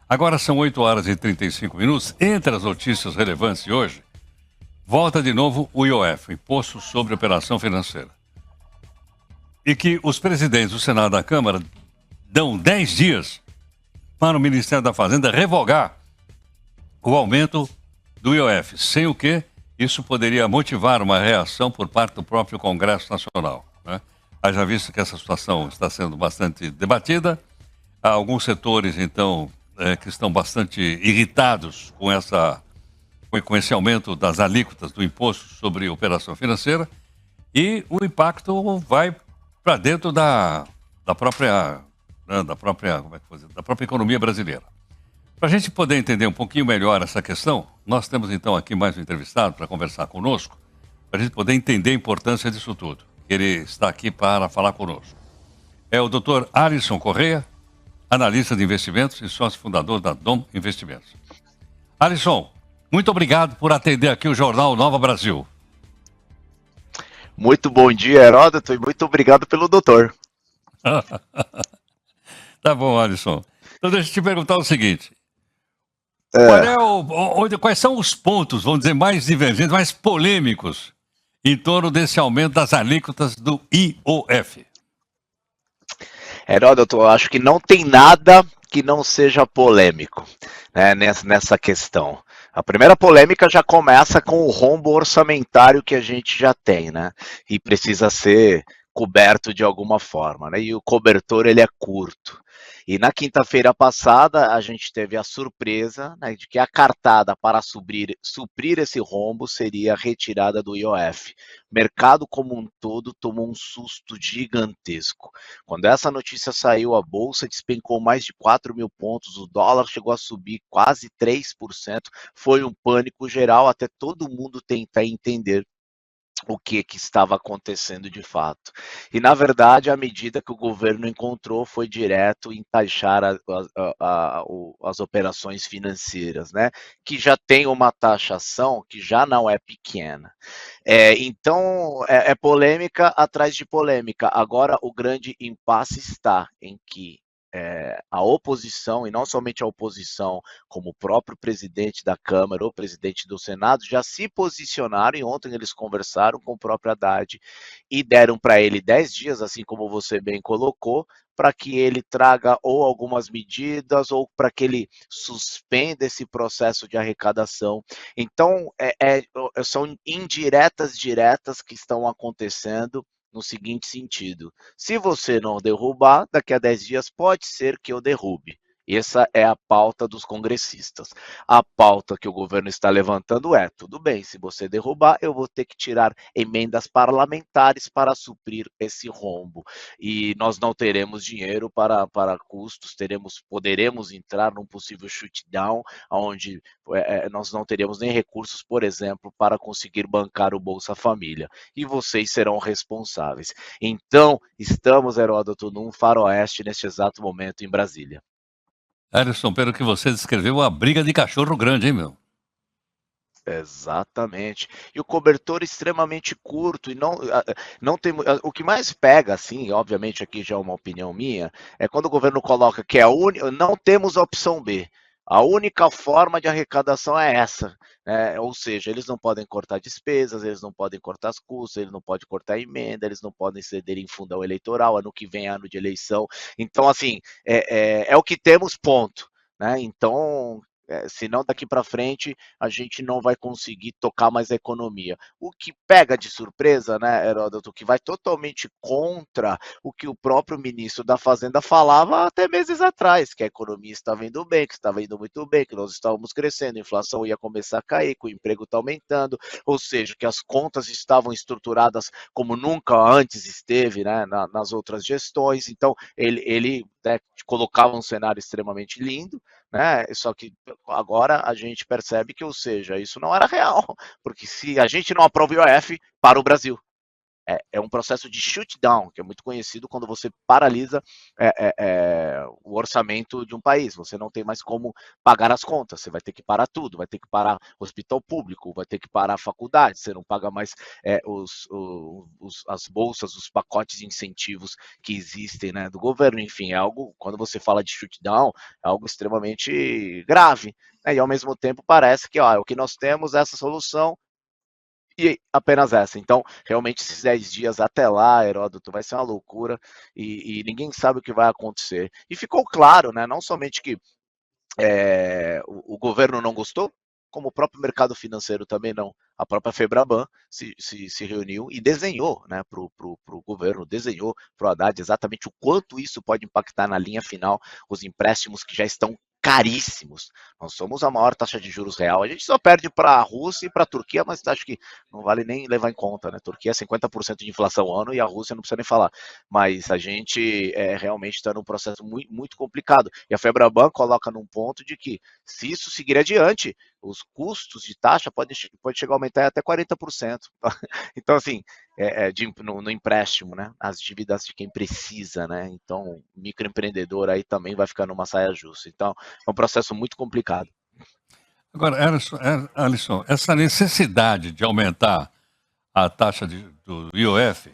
Agora são 8 horas e 35 minutos. Entre as notícias relevantes de hoje, volta de novo o IOF, o Imposto sobre Operação Financeira. E que os presidentes do Senado e da Câmara dão 10 dias para o Ministério da Fazenda revogar o aumento do IOF, sem o que isso poderia motivar uma reação por parte do próprio Congresso Nacional, né? Haja visto que essa situação está sendo bastante debatida, há alguns setores, então, que estão bastante irritados com esse aumento das alíquotas do imposto sobre operação financeira, e o impacto vai para dentro da própria, né, como é que vou dizer, da própria economia brasileira. Para a gente poder entender um pouquinho melhor essa questão, nós temos então aqui mais um entrevistado para conversar conosco, para a gente poder entender a importância disso tudo. Ele está aqui para falar conosco. É o Dr. Alisson Correia, analista de investimentos e sócio fundador da Dom Investimentos. Alisson, muito obrigado por atender aqui o Jornal Nova Brasil. Muito bom dia, Heródoto, e muito obrigado pelo doutor. Tá bom, Alisson. Então deixa eu te perguntar o seguinte. Quais são os pontos, vamos dizer, mais divergentes, mais polêmicos em torno desse aumento das alíquotas do IOF? Heródoto, eu acho que não tem nada que não seja polêmico, né, nessa questão. A primeira polêmica já começa com o rombo orçamentário que a gente já tem, né? E precisa ser coberto de alguma forma, né? E o cobertor, ele é curto. E na quinta-feira passada, a gente teve a surpresa, né, de que a cartada para suprir esse rombo seria a retirada do IOF. O mercado como um todo tomou um susto gigantesco. Quando essa notícia saiu, a Bolsa despencou mais de 4 mil pontos, o dólar chegou a subir quase 3%, foi um pânico geral, até todo mundo tentar entender o que estava acontecendo de fato. E, na verdade, a medida que o governo encontrou foi direto em taxar as operações financeiras, né? Que já tem uma taxação que já não é pequena. Então, é polêmica atrás de polêmica. Agora, o grande impasse está em que a oposição, e não somente a oposição, como o próprio presidente da Câmara ou presidente do Senado, já se posicionaram, e ontem eles conversaram com o próprio Haddad e deram para ele 10 dias, assim como você bem colocou, para que ele traga ou algumas medidas ou para que ele suspenda esse processo de arrecadação. Então, são indiretas diretas que estão acontecendo no seguinte sentido: se você não derrubar, daqui a 10 dias pode ser que eu derrube. Essa é a pauta dos congressistas. A pauta que o governo está levantando é: tudo bem, se você derrubar, eu vou ter que tirar emendas parlamentares para suprir esse rombo. E nós não teremos dinheiro para custos, poderemos entrar num possível shutdown, onde nós não teremos nem recursos, por exemplo, para conseguir bancar o Bolsa Família. E vocês serão responsáveis. Então, estamos, Heródoto, num faroeste neste exato momento em Brasília. Alisson, pelo que você descreveu, a briga de cachorro grande, hein, meu? Exatamente. E o cobertor extremamente curto, e não tem. O que mais pega, assim, obviamente aqui já é uma opinião minha, é quando o governo coloca que não temos a opção B. A única forma de arrecadação é essa, né? Ou seja, eles não podem cortar despesas, eles não podem cortar as custas, eles não podem cortar emenda, eles não podem ceder em fundão eleitoral, ano que vem é ano de eleição. Então, assim, é o que temos, ponto. Né? Então, senão daqui para frente a gente não vai conseguir tocar mais a economia. O que pega de surpresa, né, Heródoto, que vai totalmente contra o que o próprio ministro da Fazenda falava até meses atrás, que a economia estava indo bem, que estava indo muito bem, que nós estávamos crescendo, a inflação ia começar a cair, que o emprego está aumentando, ou seja, que as contas estavam estruturadas como nunca antes esteve, né, nas outras gestões. Então, ele né, colocava um cenário extremamente lindo, né? Só que agora a gente percebe que, ou seja, isso não era real, porque se a gente não aprova o IOF, para o Brasil. é um processo de shutdown, que é muito conhecido quando você paralisa o orçamento de um país. Você não tem mais como pagar as contas, você vai ter que parar tudo, vai ter que parar hospital público, vai ter que parar a faculdade, você não paga mais as bolsas, os pacotes de incentivos que existem, né, do governo. Enfim, é algo, quando você fala de shutdown, é algo extremamente grave, né, e ao mesmo tempo parece que o que nós temos é essa solução, e apenas essa. Então, realmente, esses 10 dias até lá, Heródoto, vai ser uma loucura e ninguém sabe o que vai acontecer. E ficou claro, né, não somente que o governo não gostou, como o próprio mercado financeiro também não. A própria Febraban se reuniu e desenhou, né, para o governo, desenhou para o Haddad exatamente o quanto isso pode impactar na linha final, os empréstimos que já estão caríssimos. Nós somos a maior taxa de juros real. A gente só perde para a Rússia e para a Turquia, mas acho que não vale nem levar em conta, né? A Turquia é 50% de inflação ao ano e a Rússia não precisa nem falar. Mas a gente realmente está num processo muito, muito complicado. E a Febraban coloca num ponto de que, se isso seguir adiante, os custos de taxa pode chegar a aumentar até 40%. Então, assim, no empréstimo, né? As dívidas de quem precisa, né? Então, o microempreendedor aí também vai ficar numa saia justa. Então, é um processo muito complicado. Agora, Alisson, essa necessidade de aumentar a taxa do IOF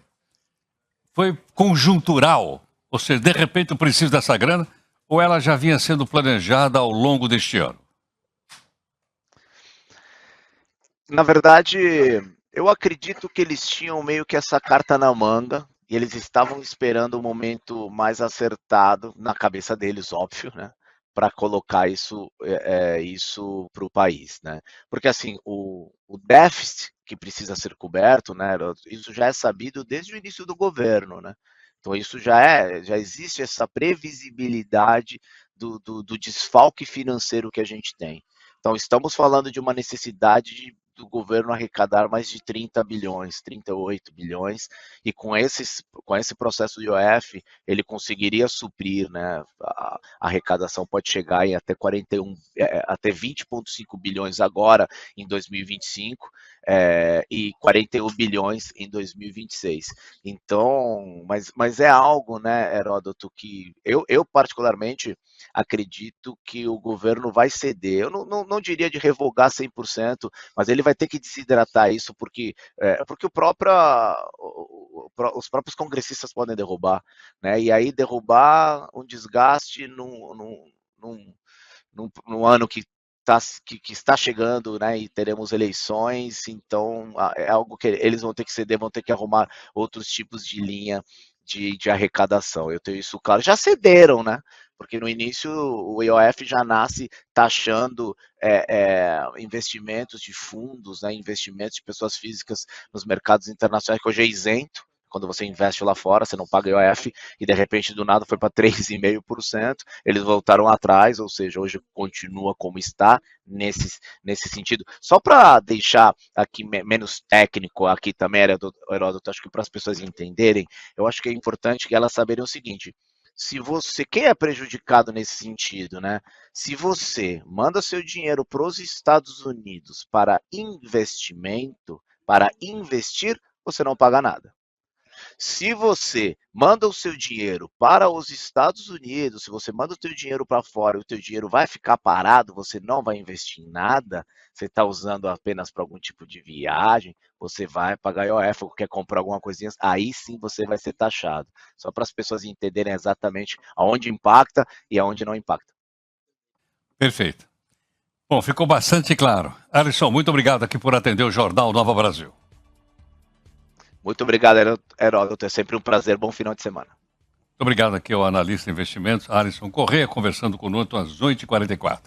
foi conjuntural? Ou seja, de repente eu preciso dessa grana, ou ela já vinha sendo planejada ao longo deste ano? Na verdade, eu acredito que eles tinham meio que essa carta na manga e eles estavam esperando o momento mais acertado, na cabeça deles, óbvio, né? Para colocar isso para o país, né? Porque assim, o déficit que precisa ser coberto, né? Isso já é sabido desde o início do governo, né? Então isso já existe essa previsibilidade do desfalque financeiro que a gente tem. Então, estamos falando de uma necessidade do governo arrecadar mais de 30 bilhões, 38 bilhões, e com esse processo de IOF, ele conseguiria suprir, né, a arrecadação pode chegar em até 20,5 bilhões agora, em 2025, e 41 bilhões em 2026. Então, mas é algo, né, Heródoto, que eu particularmente acredito que o governo vai ceder. Eu não diria de revogar 100%, mas ele vai ter que desidratar isso, porque os próprios congressistas podem derrubar, né? E aí derrubar um desgaste num ano que está chegando, né, e teremos eleições, então é algo que eles vão ter que ceder, vão ter que arrumar outros tipos de linha de arrecadação. Eu tenho isso claro. Já cederam, né? Porque no início o IOF já nasce taxando investimentos de fundos, né, investimentos de pessoas físicas nos mercados internacionais, que hoje é isento. Quando você investe lá fora, você não paga IOF, e de repente do nada foi para 3,5%, eles voltaram atrás, ou seja, hoje continua como está nesse sentido. Só para deixar aqui menos técnico aqui também, Heródoto, acho que para as pessoas entenderem, eu acho que é importante que elas saberem o seguinte: se você, quem é prejudicado nesse sentido, né? Se você manda seu dinheiro para os Estados Unidos para investimento, para investir, você não paga nada. Se você manda o seu dinheiro para os Estados Unidos, se você manda o seu dinheiro para fora e o seu dinheiro vai ficar parado, você não vai investir em nada, você está usando apenas para algum tipo de viagem, você vai pagar IOF ou quer comprar alguma coisinha, aí sim você vai ser taxado. Só para as pessoas entenderem exatamente aonde impacta e aonde não impacta. Perfeito. Bom, ficou bastante claro. Alisson, muito obrigado aqui por atender o Jornal Nova Brasil. Muito obrigado, Heródoto. É sempre um prazer. Bom final de semana. Muito obrigado aqui ao analista de investimentos, Alisson Corrêa, conversando conosco às 8h44.